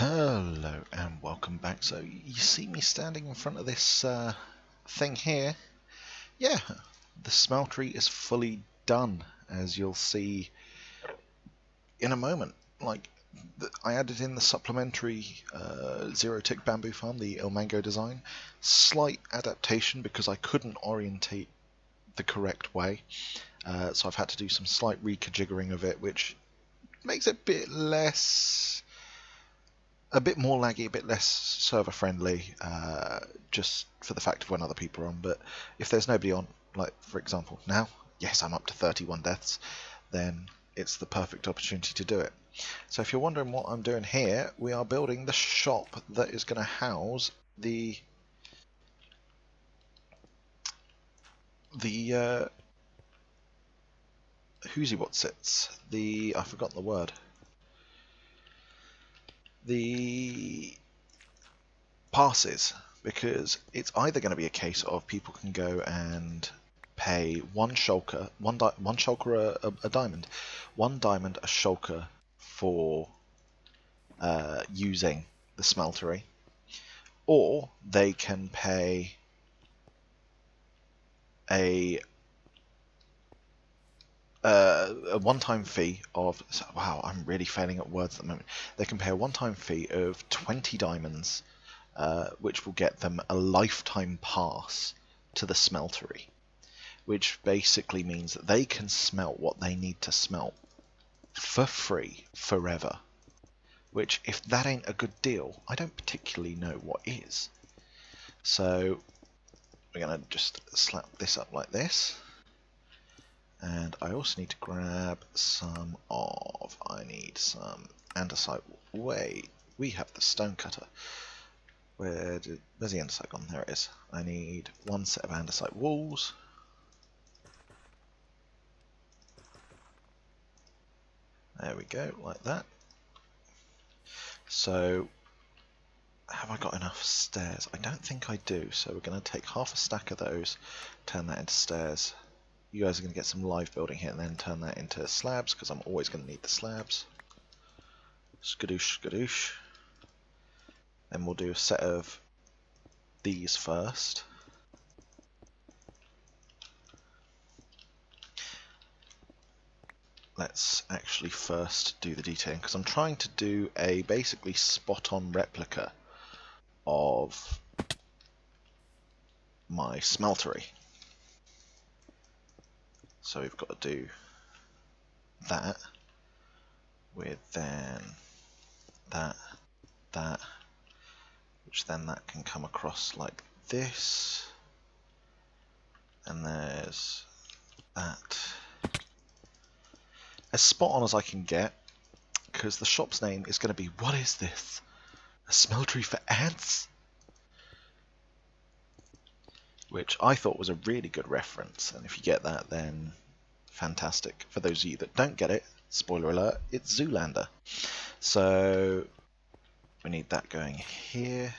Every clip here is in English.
Hello and welcome back. So you see me standing in front of this thing here. Yeah, the smeltery is fully done, as you'll see in a moment. I added in the supplementary zero tick bamboo farm, the El Mango design. Slight adaptation because I couldn't orientate the correct way. So I've had to do some slight reconfiguring of it, which makes it a bit more laggy, a bit less server friendly, just for the fact of when other people are on. But if there's nobody on, like for example now, yes, I'm up to 31 deaths, then it's the perfect opportunity to do it. So if you're wondering what I'm doing here, we are building the shop that is going to house the who's what's it's the I forgot the word, the passes, because it's either going to be a case of people can go and pay one shulker, a diamond, one diamond a shulker for using the smeltery, or they can pay a one-time fee of, wow, I'm really failing at words at the moment. They can pay a one-time fee of 20 diamonds, which will get them a lifetime pass to the smeltery, which basically means that they can smelt what they need to smelt for free forever. Which, if that ain't a good deal, I don't particularly know what is. So we're going to just slap this up like this. And I also need to grab I need some andesite. Wait, we have the stone cutter. Where's the andesite gone? There it is. I need one set of andesite walls. There we go, like that. So, have I got enough stairs? I don't think I do, so we're going to take half a stack of those, turn that into stairs. You guys are going to get some live building here and then turn that into slabs, because I'm always going to need the slabs. Skadoosh, skadoosh. Then we'll do a set of these first. Let's actually first do the detailing, because I'm trying to do a basically spot-on replica of my smeltery. So we've got to do that with then that, which then that can come across like this, and there's that. As spot on as I can get, because the shop's name is going to be, what is this? A smeltery for ants? Which I thought was a really good reference, and if you get that, then fantastic. For those of you that don't get it, spoiler alert, it's Zoolander. So we need that going here,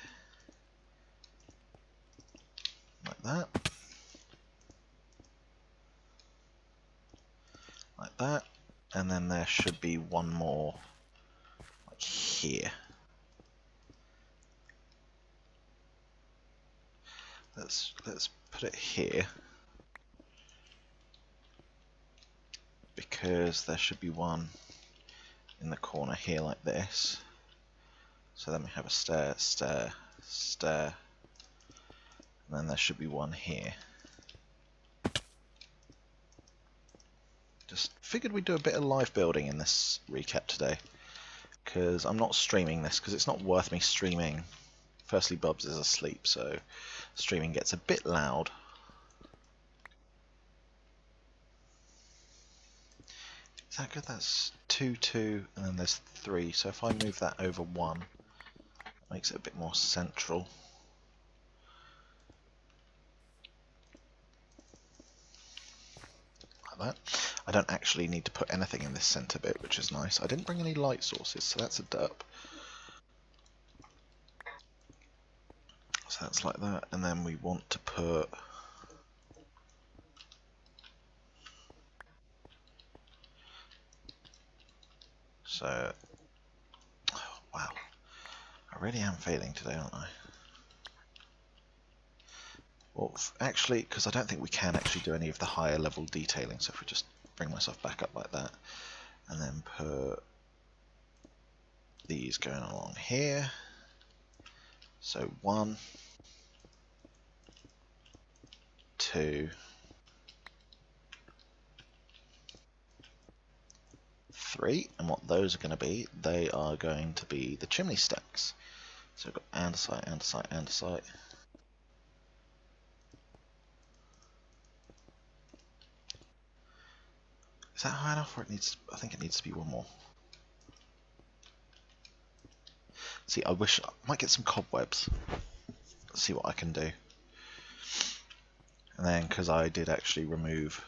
like that, like that, and then there should be one more like here. Let's put it here, because there should be one in the corner here like this. So then we have a stair, stair, stair, and then there should be one here. Just figured we'd do a bit of live building in this recap today, because I'm not streaming this, because it's not worth me streaming. Firstly, Bubs is asleep, so streaming gets a bit loud. Is that good? That's 2, 2, and then there's 3. So if I move that over 1, it makes it a bit more central. Like that. I don't actually need to put anything in this center bit, which is nice. I didn't bring any light sources, so that's a derp. So that's like that, and then we want to put oh, wow. I really am failing today, aren't I? Well, actually, because I don't think we can actually do any of the higher level detailing, so if we just bring myself back up like that, and then put these going along here. So 1, 2, 3, and what those are going to be, they are going to be the chimney stacks. So we've got andesite, andesite, andesite. Is that high enough, or it needs? I think it needs to be one more. See, I wish I might get some cobwebs. See what I can do. And then, because I did actually remove,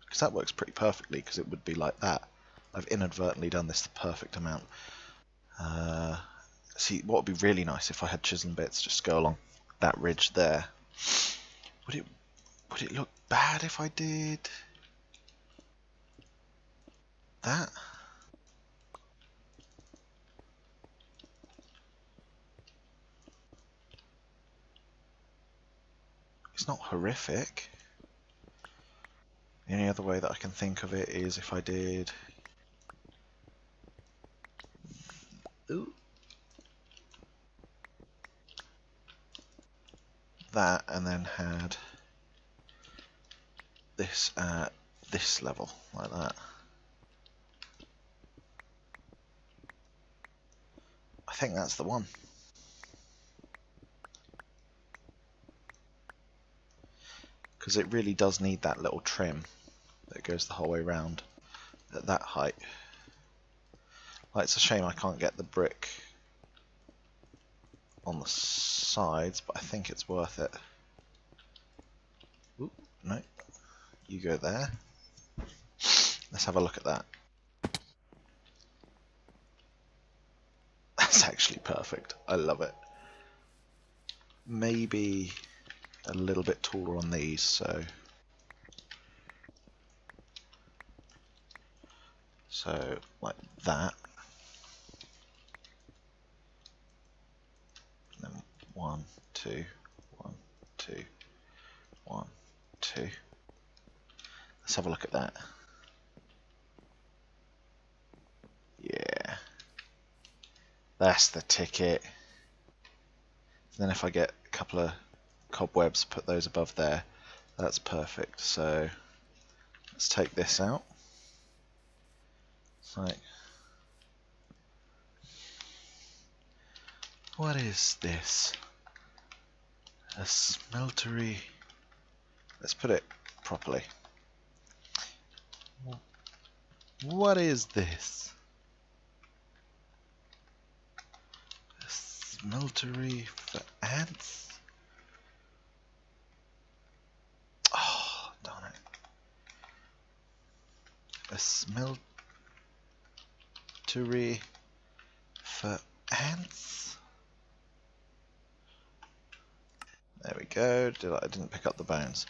because that works pretty perfectly, because it would be like that. I've inadvertently done this the perfect amount. See, what would be really nice if I had chisel bits just go along that ridge there. Would it look bad if I did that? It's not horrific. The only other way that I can think of it is if I did that and then had this at this level, like that. I think that's the one. Because it really does need that little trim that goes the whole way around at that height. Like, it's a shame I can't get the brick on the sides, but I think it's worth it. Ooh, no, you go there. Let's have a look at that. That's actually perfect. I love it. Maybe a little bit taller on these, so like that. And then 1, 2, 1, 2, 1, 2. Let's have a look at that. Yeah, that's the ticket. And then if I get a couple of cobwebs, put those above there, that's perfect. So let's take this out. It's like, what is this? A smeltery. Let's put it properly. What is this? A smeltery for ants? Oh, darn it. A smeltery for ants? There we go. I didn't pick up the bones.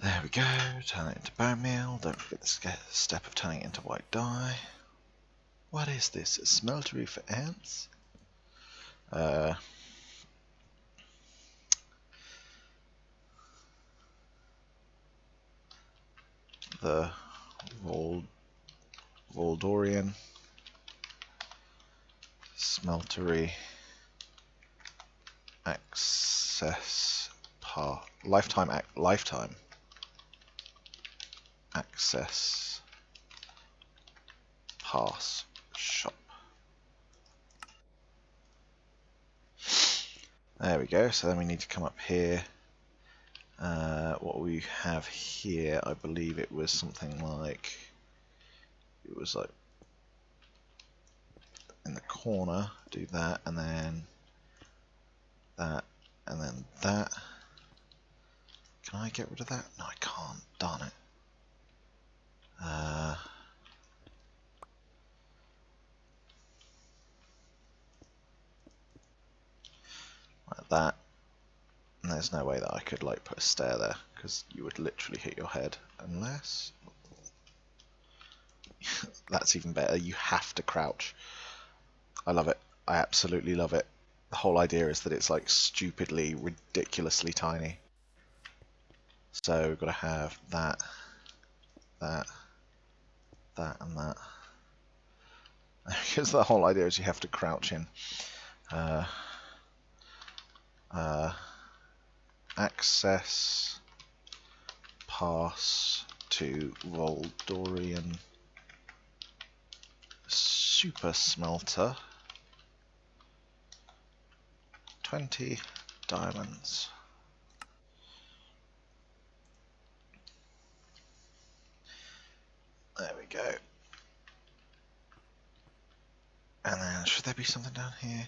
There we go. Turn it into bone meal. Don't forget the step of turning it into white dye. What is this? A smeltery for ants? The Voldorian smeltery access lifetime access pass shop. There we go. So then we need to come up here. What we have here, I believe it was something like, it was like in the corner, do that, and then that, and then that. Can I get rid of that? No, I can't. Darn it. Like that. And there's no way that I could like put a stair there, because you would literally hit your head, unless that's even better. You have to crouch. I love it. I absolutely love it. The whole idea is that it's like stupidly, ridiculously tiny. So we've got to have that, that, that, and that. Because the whole idea is you have to crouch in. Access pass to Voldorian Super Smelter. 20 diamonds. There we go. And then, should there be something down here?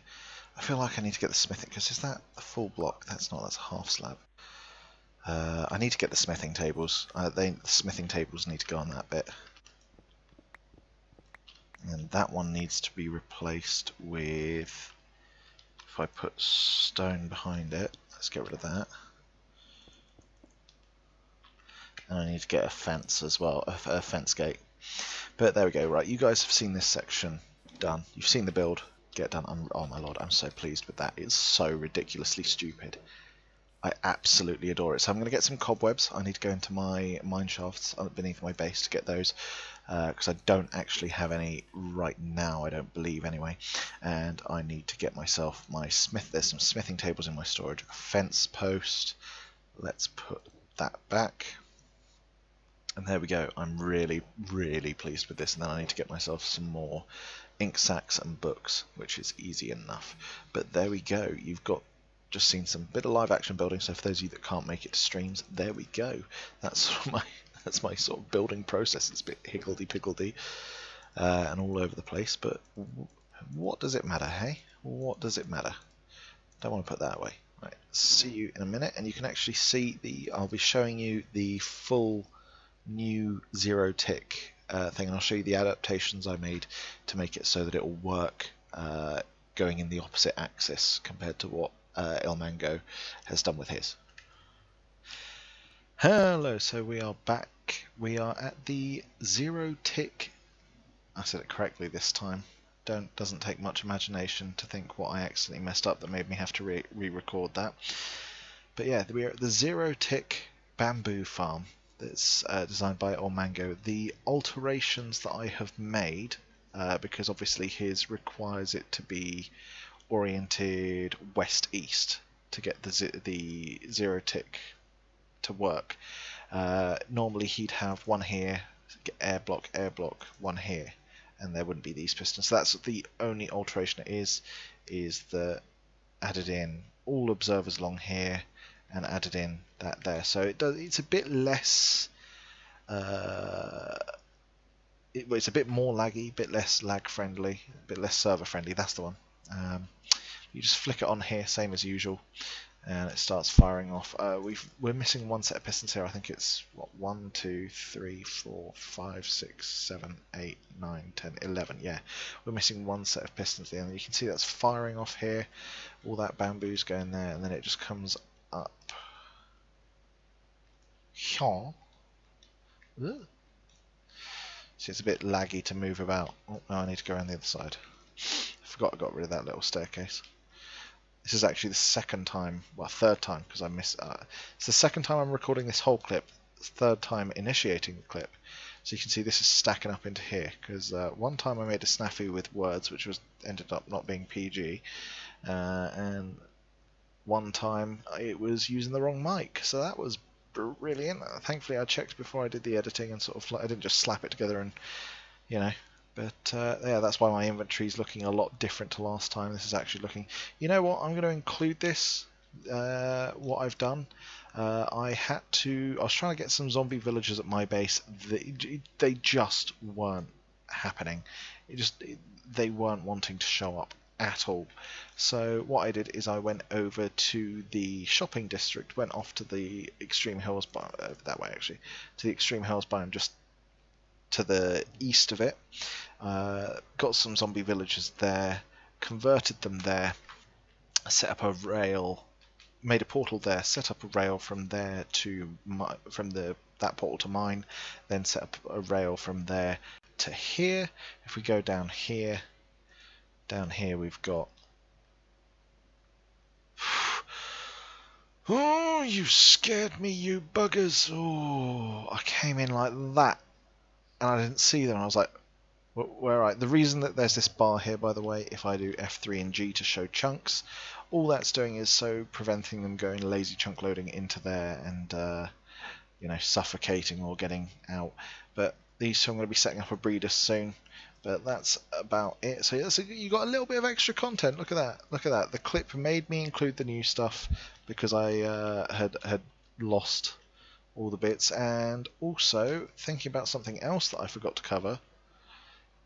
I feel like I need to get the smithing, because is that a full block? That's not, that's a half slab. I need to get the smithing tables. The smithing tables need to go on that bit. And that one needs to be replaced with, if I put stone behind it, let's get rid of that. And I need to get a fence as well, a fence gate. But there we go, right, you guys have seen this section done. You've seen the build get done. Oh my lord, I'm so pleased with that. It's so ridiculously stupid. I absolutely adore it. So I'm going to get some cobwebs. I need to go into my mine shafts beneath my base to get those, because I don't actually have any right now, I don't believe anyway. And I need to get myself my smith. There's some smithing tables in my storage. A fence post. Let's put that back. And there we go. I'm really, really pleased with this. And then I need to get myself some more ink sacs and books, which is easy enough. But there we go. You've got just seen some bit of live action building. So for those of you that can't make it to streams, there we go. That's my sort of building process. It's a bit higgledy-piggledy and all over the place. But what does it matter, hey? What does it matter? Don't want to put that away. Right, see you in a minute, and you can actually see I'll be showing you the full new zero tick thing, and I'll show you the adaptations I made to make it so that it will work going in the opposite axis compared to what El Mango has done with his. Hello, so we are back. We are at the zero tick. I said it correctly this time. Doesn't take much imagination to think what I accidentally messed up that made me have to re-record that. But yeah, we are at the zero tick bamboo farm that's designed by El Mango. The alterations that I have made, because obviously his requires it to be oriented west-east to get the zero tick to work. Normally he'd have one here, air block, one here, and there wouldn't be these pistons. So that's the only alteration it is that added in all observers along here and added in that there. So it's a bit less it's a bit more laggy, a bit less lag friendly, a bit less server friendly. That's the one. You just flick it on here, same as usual, and it starts firing off. We're missing one set of pistons here. I think it's what, 1, 2, 3, 4, 5, 6, 7, 8, 9, 10, 11. Yeah, we're missing one set of pistons there, and you can see that's firing off here. All that bamboo's going there, and then it just comes up. So it's a bit laggy to move about. Oh, no, I need to go around the other side. I forgot I got rid of that little staircase. This is actually the second time, well, third time, because I missed. It's the second time I'm recording this whole clip. Third time initiating the clip. So you can see this is stacking up into here, because one time I made a snafu with words, which ended up not being PG, and one time it was using the wrong mic. So that was brilliant. Thankfully I checked before I did the editing, and sort of I didn't just slap it together and, you know. But yeah, that's why my inventory is looking a lot different to last time. This is actually looking... You know what? I'm going to include this, what I've done. I was trying to get some zombie villagers at my base. They just weren't happening. They weren't wanting to show up at all. So what I did is I went over to the shopping district, went off to the Extreme Hills biome, that way actually, to the Extreme Hills biome, just to the east of it. Got some zombie villagers there, converted them there, set up a rail, made a portal there, set up a rail from there to that portal to mine, then set up a rail from there to here. If we go down here, Down here we've got... Oh, you scared me, you buggers. Oh, I came in like that and I didn't see them. I was like, where right? The reason that there's this bar here, by the way, if I do F3 and G to show chunks, all that's doing is so preventing them going lazy chunk loading into there and you know, suffocating or getting out. But these two I'm going to be setting up a breeder soon. But that's about it. So you got a little bit of extra content. Look at that. Look at that. The clip made me include the new stuff because I had lost all the bits. And also thinking about something else that I forgot to cover.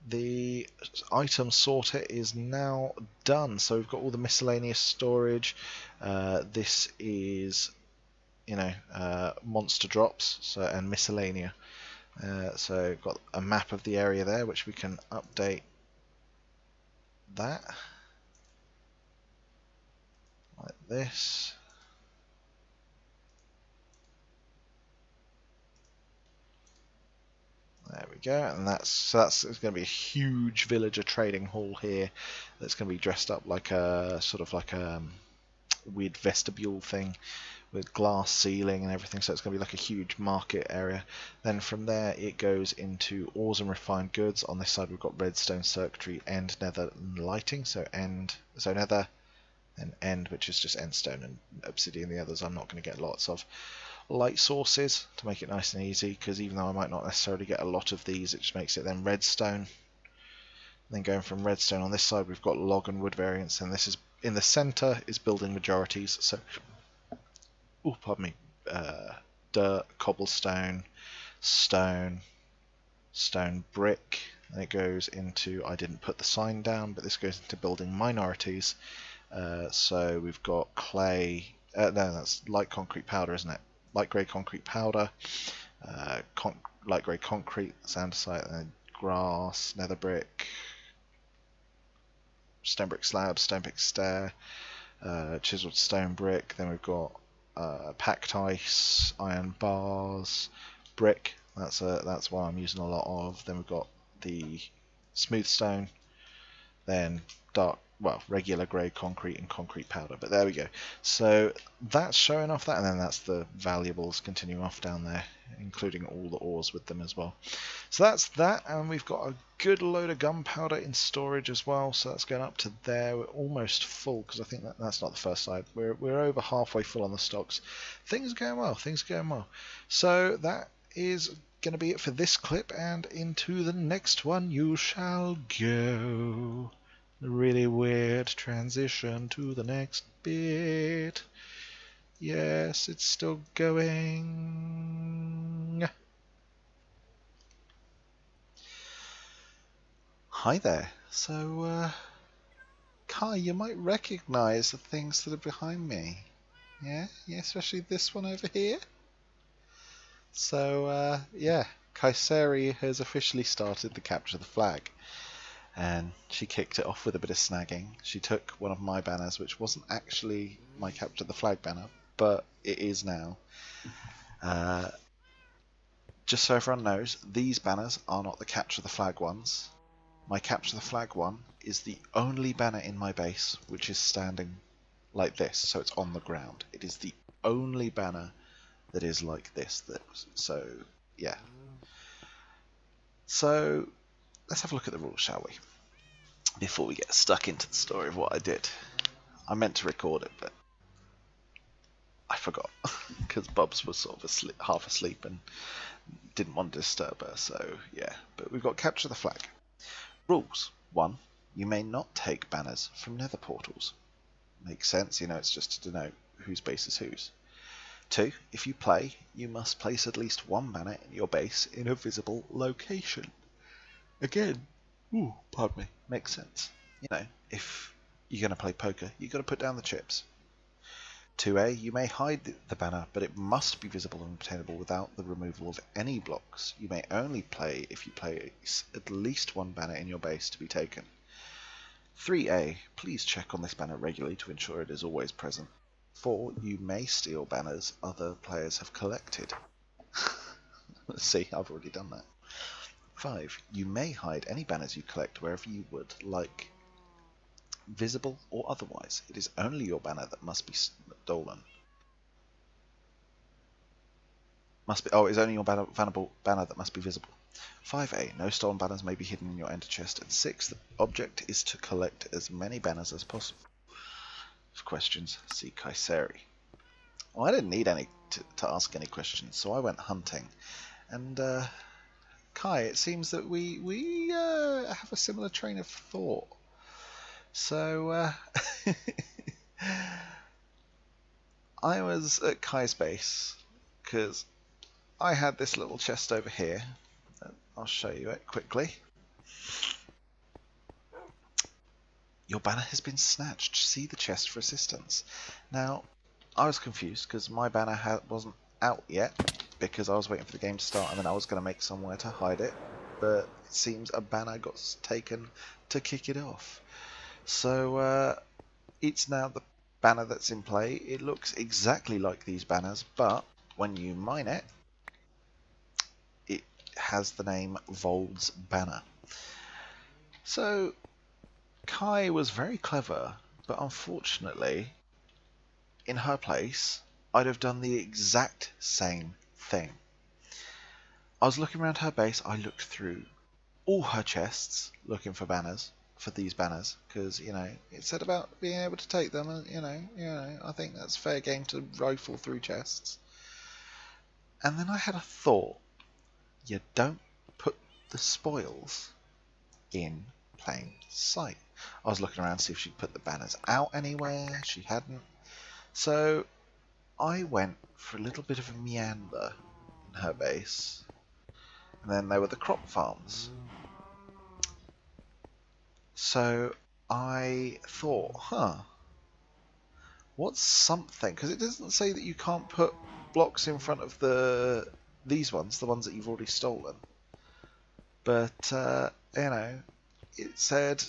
The item sorter is now done. So we've got all the miscellaneous storage. This is, you know, monster drops and miscellanea. So got a map of the area there, which we can update that like this. There we go, and that's going to be a huge villager trading hall here. That's going to be dressed up like a sort of like a weird vestibule thing with glass ceiling and everything, so it's going to be like a huge market area. Then from there it goes into ores and refined goods. On this side we've got redstone circuitry and nether lighting, so nether and end, which is just endstone and obsidian. The others I'm not going to get lots of light sources to make it nice and easy, because even though I might not necessarily get a lot of these, it just makes it then redstone. Then going from redstone on this side we've got log and wood variants, and this is in the center is building majorities, so oh, pardon me, dirt, cobblestone, stone, stone brick, and it goes into, I didn't put the sign down, but this goes into building minorities. So we've got clay, no, that's light concrete powder, isn't it? Light grey concrete powder, light grey concrete, andesite, and then grass, nether brick, stone brick slab, stone brick stair, chiseled stone brick. Then we've got packed ice, iron bars, brick. That's what I'm using a lot of. Then we've got the smooth stone, then regular grey concrete and concrete powder. But there we go. So that's showing off that, and then that's the valuables continuing off down there, including all the ores with them as well. So that's that, and we've got a good load of gunpowder in storage as well, so that's going up to there. We're almost full, because I think that's not the first side. We're over halfway full on the stocks. Things are going well, things are going well. So that is going to be it for this clip, and into the next one you shall go. A really weird transition to the next bit. Yes, it's still going. Hi there. So, Kai, you might recognize the things that are behind me. Yeah, especially this one over here. So, yeah, Kaiseri has officially started the capture the flag. And she kicked it off with a bit of snagging. She took one of my banners, which wasn't actually my capture the flag banner, but it is now. Just so everyone knows, these banners are not the capture the flag ones. My capture the flag one is the only banner in my base which is standing like this, so it's on the ground. It is the only banner that is like this. So, yeah. So, let's have a look at the rules, shall we? Before we get stuck into the story of what I did. I meant to record it, but I forgot, because Bubs was sort of half asleep and didn't want to disturb her, so yeah. But we've got capture the flag. Rules. 1. You may not take banners from nether portals. Makes sense, you know, it's just to denote whose base is whose. 2. If you play, you must place at least one banner in your base in a visible location. Again, pardon me, makes sense. You know, if you're going to play poker, you've got to put down the chips. 2A, you may hide the banner, but it must be visible and obtainable without the removal of any blocks. You may only play if you place at least one banner in your base to be taken. 3A, please check on this banner regularly to ensure it is always present. 4, you may steal banners other players have collected. See, I've already done that. 5, you may hide any banners you collect wherever you would like. visible or otherwise. It is only your banner that must be stolen. It's only your banner that must be visible. 5A. No stolen banners may be hidden in your ender chest. And 6. The object is to collect as many banners as possible. For questions, see Kaiseri. Well, I didn't need any to ask any questions, so I went hunting. And Kai, it seems that we have a similar train of thought. So I was at Kai's base because I had this little chest over here. I'll show you it quickly. Your banner has been snatched. See the chest for assistance. Now, I was confused because my banner wasn't out yet because I was waiting for the game to start and then I was going to make somewhere to hide it. But it seems a banner got taken to kick it off. So it's now the banner that's in play. It looks exactly like these banners, but when you mine it, it has the name Vold's banner. So Kai was very clever, but unfortunately, in her place, I'd have done the exact same thing. I was looking around her base, I looked through all her chests looking for banners, for these banners, because, you know, it said about being able to take them, and, you know, I think that's fair game to rifle through chests. And then I had a thought. You don't put the spoils in plain sight. I was looking around to see if she'd put the banners out anywhere. She hadn't. So I went for a little bit of a meander in her base. And then there were the crop farms. So I thought, what's something? Because it doesn't say that you can't put blocks in front of these ones, the ones that you've already stolen. But, you know, it said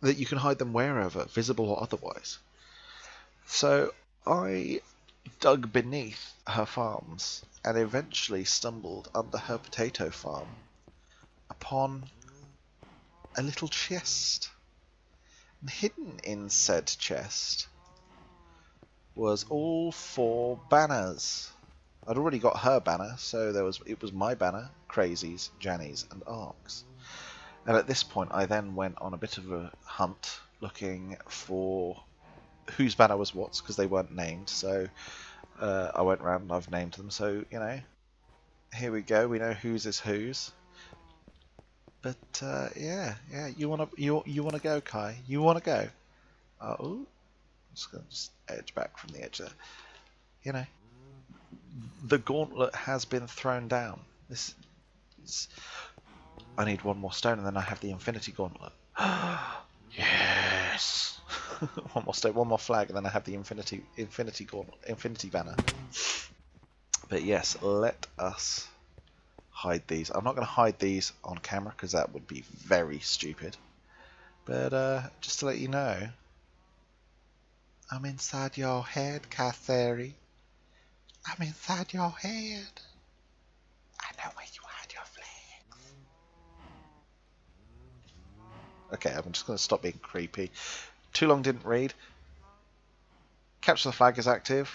that you can hide them wherever, visible or otherwise. So I dug beneath her farms and eventually stumbled under her potato farm upon a little chest. And hidden in said chest was all 4 banners. I'd already got her banner, so it was my banner, Crazy's, Janny's, and Ark's. And at this point, I then went on a bit of a hunt, looking for whose banner was what's, because they weren't named. So I went around and I've named them. So, you know, here we go. We know whose is whose. But yeah, you wanna go, Kai? You wanna go? Oh, I'm just gonna edge back from the edge there. You know, the gauntlet has been thrown down. I need 1 more stone, and then I have the infinity gauntlet. Yes. 1 more stone, 1 more flag, and then I have the infinity gauntlet, infinity banner. But yes, let us hide these. I'm not going to hide these on camera because that would be very stupid. But just to let you know, I'm inside your head, Katheri. I'm inside your head. I know where you hide your flags. Okay, I'm just going to stop being creepy. Too long didn't read. Capture the flag is active.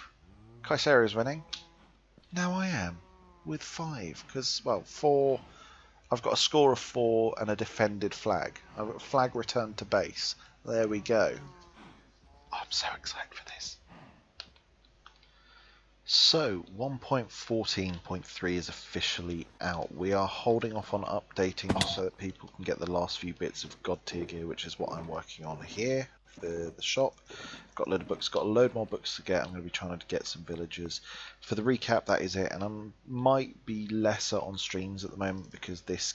Kaiseri is winning. Now I am with 5 because, well, 4. I've got a score of 4 and a defended flag. I've got a flag returned to base. There we go. I'm so excited for this. So 1.14.3 is officially out. We are holding off on updating so that people can get the last few bits of God tier gear, which is what I'm working on here for the shop. Got a load of books, got a load more books to get. I'm going to be trying to get some villagers. For the recap, that is it, and I might be lesser on streams at the moment because this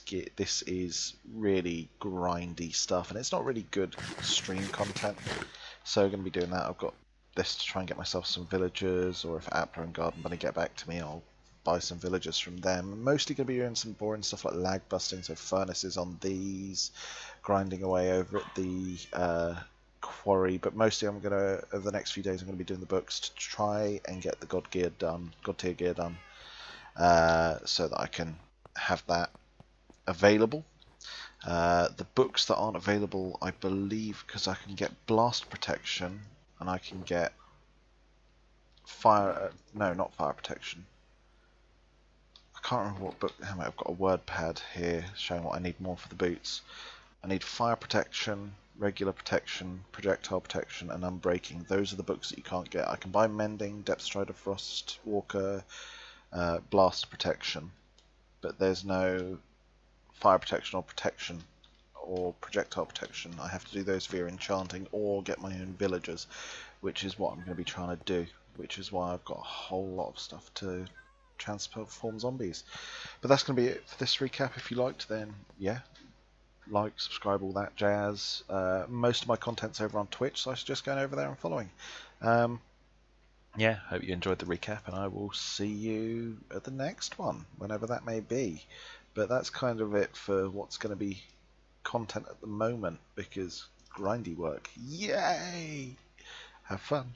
is really grindy stuff, and it's not really good stream content. So I'm going to be doing that. I've got this to try and get myself some villagers, or if Appler and Garden Bunny get back to me, I'll buy some villagers from them. I'm mostly going to be doing some boring stuff like lag busting, so furnaces on these, grinding away over at the quarry, but mostly I'm going to, over the next few days, I'm going to be doing the books to try and get the God tier gear done, so that I can have that available. The books that aren't available, I believe, because I can get blast protection and I can get fire. No, not fire protection. I can't remember what book. I've got a word pad here showing what I need more for the boots. I need fire protection, regular protection, projectile protection, and unbreaking. Those are the books that you can't get. I can buy mending, depth strider, frost walker, blast protection, but there's no fire protection or projectile protection. I have to do those via enchanting or get my own villagers, which is what I'm going to be trying to do, which is why I've got a whole lot of stuff to transform zombies. But that's going to be it for this recap. If you liked, then yeah, like, subscribe, all that jazz. Most of my content's over on Twitch, so I suggest going over there and following. Yeah, hope you enjoyed the recap, and I will see you at the next one, whenever that may be. But that's kind of it for what's going to be content at the moment, because grindy work. Yay! Have fun.